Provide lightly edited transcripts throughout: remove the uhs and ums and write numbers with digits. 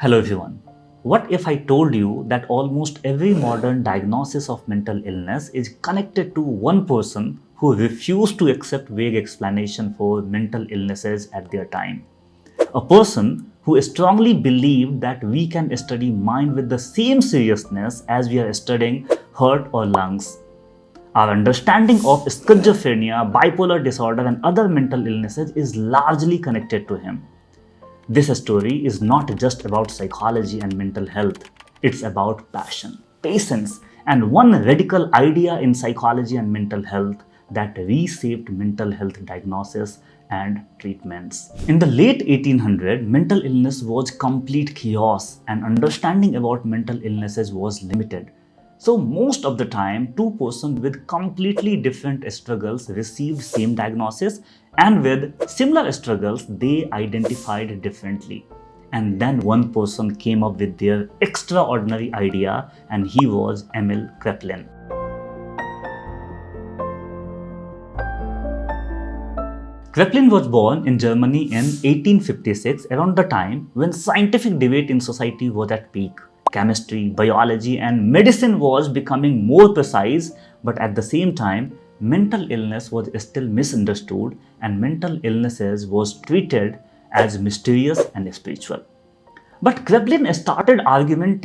Hello everyone. What if I told you that almost every modern diagnosis of mental illness is connected to one person who refused to accept vague explanation for mental illnesses at their time? A person who strongly believed that we can study mind with the same seriousness as we are studying heart or lungs. Our understanding of schizophrenia, bipolar disorder and other mental illnesses is largely connected to him. This story is not just about psychology and mental health. It's about passion, patience, and one radical idea in psychology and mental health that reshaped mental health diagnosis and treatments. In the late 1800s, mental illness was complete chaos and understanding about mental illnesses was limited. So most of the time, two persons with completely different struggles received same diagnosis, and with similar struggles, they identified differently. And then one person came up with their extraordinary idea, and he was Emil Kraepelin. Kraepelin was born in Germany in 1856, around the time when scientific debate in society was at peak. Chemistry, biology, and medicine was becoming more precise, but at the same time, mental illness was still misunderstood and mental illnesses was treated as mysterious and spiritual. But Kraepelin started arguing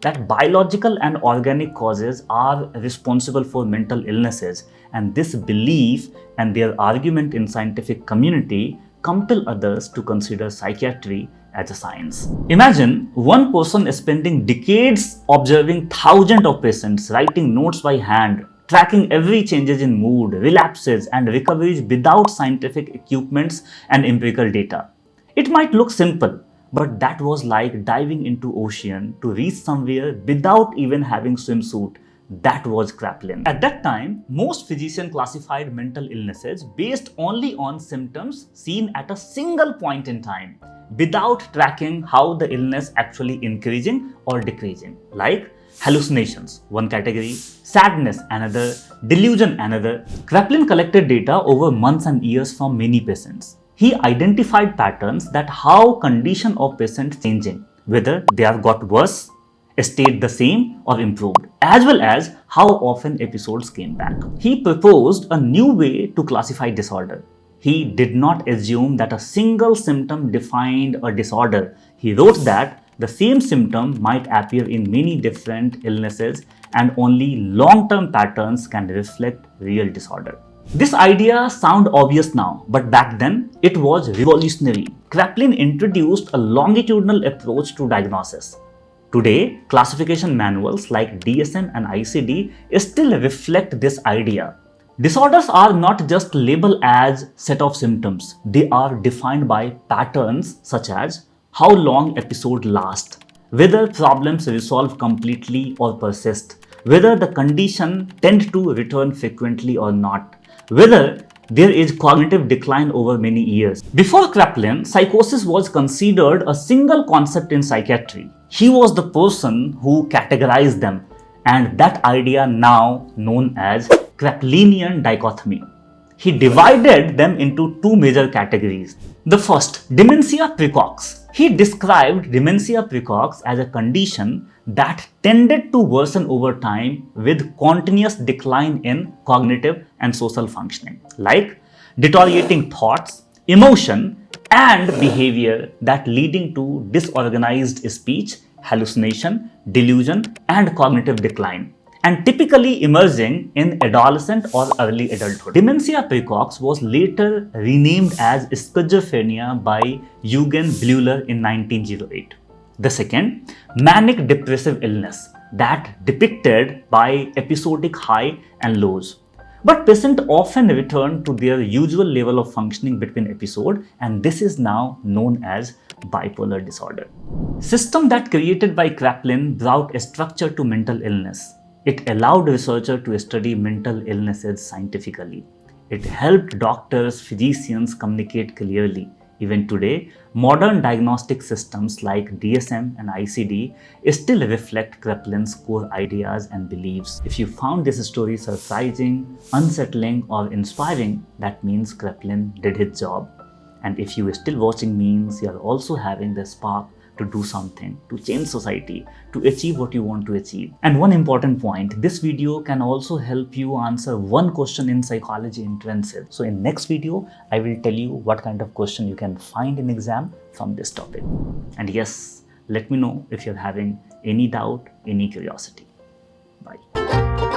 that biological and organic causes are responsible for mental illnesses, and this belief and their argument in scientific community compel others to consider psychiatry as a science. Imagine one person spending decades observing thousands of patients, writing notes by hand, tracking every changes in mood, relapses and recoveries without scientific equipments and empirical data. It might look simple, but that was like diving into ocean to reach somewhere without even having swimsuit. That was Kraepelin. At that time, most physicians classified mental illnesses based only on symptoms seen at a single point in time, without tracking how the illness actually increasing or decreasing. Like hallucinations, one category, sadness, another, delusion, another. Kraepelin collected data over months and years from many patients. He identified patterns that how condition of patients changing, whether they have got worse, stayed the same or improved, as well as how often episodes came back. He proposed a new way to classify disorder. He did not assume that a single symptom defined a disorder. He wrote that the same symptom might appear in many different illnesses and only long-term patterns can reflect real disorder. This idea sounds obvious now, but back then it was revolutionary. Kraepelin introduced a longitudinal approach to diagnosis. Today, classification manuals like DSM and ICD still reflect this idea. Disorders are not just labeled as set of symptoms. They are defined by patterns such as how long episode lasts, whether problems resolve completely or persist, whether the condition tend to return frequently or not, whether there is cognitive decline over many years. Before Kraepelin, psychosis was considered a single concept in psychiatry. He was the person who categorized them, and that idea now known as Kraepelinian dichotomy. He divided them into two major categories. The first, Dementia Praecox. He described Dementia Praecox as a condition that tended to worsen over time with continuous decline in cognitive and social functioning, like deteriorating thoughts, emotion, and behavior that leading to disorganized speech, hallucination, delusion, and cognitive decline, and typically emerging in adolescent or early adulthood. Dementia Praecox was later renamed as Schizophrenia by Eugen Bleuler in 1908. The second, Manic-Depressive illness that depicted by episodic high and lows. But patients often return to their usual level of functioning between episodes, and this is now known as bipolar disorder. System that created by Kraepelin brought a structure to mental illness. It allowed researchers to study mental illnesses scientifically. It helped doctors, physicians communicate clearly. Even today, modern diagnostic systems like DSM and ICD still reflect Kraepelin's core ideas and beliefs. If you found this story surprising, unsettling, or inspiring, that means Kraepelin did his job. And if you are still watching means you are also having the spark to do something, to change society, to achieve what you want to achieve. And one important point, this video can also help you answer one question in psychology intrinsic. So in next video, I will tell you what kind of question you can find in exam from this topic. And yes, let me know if you're having any doubt, any curiosity. Bye.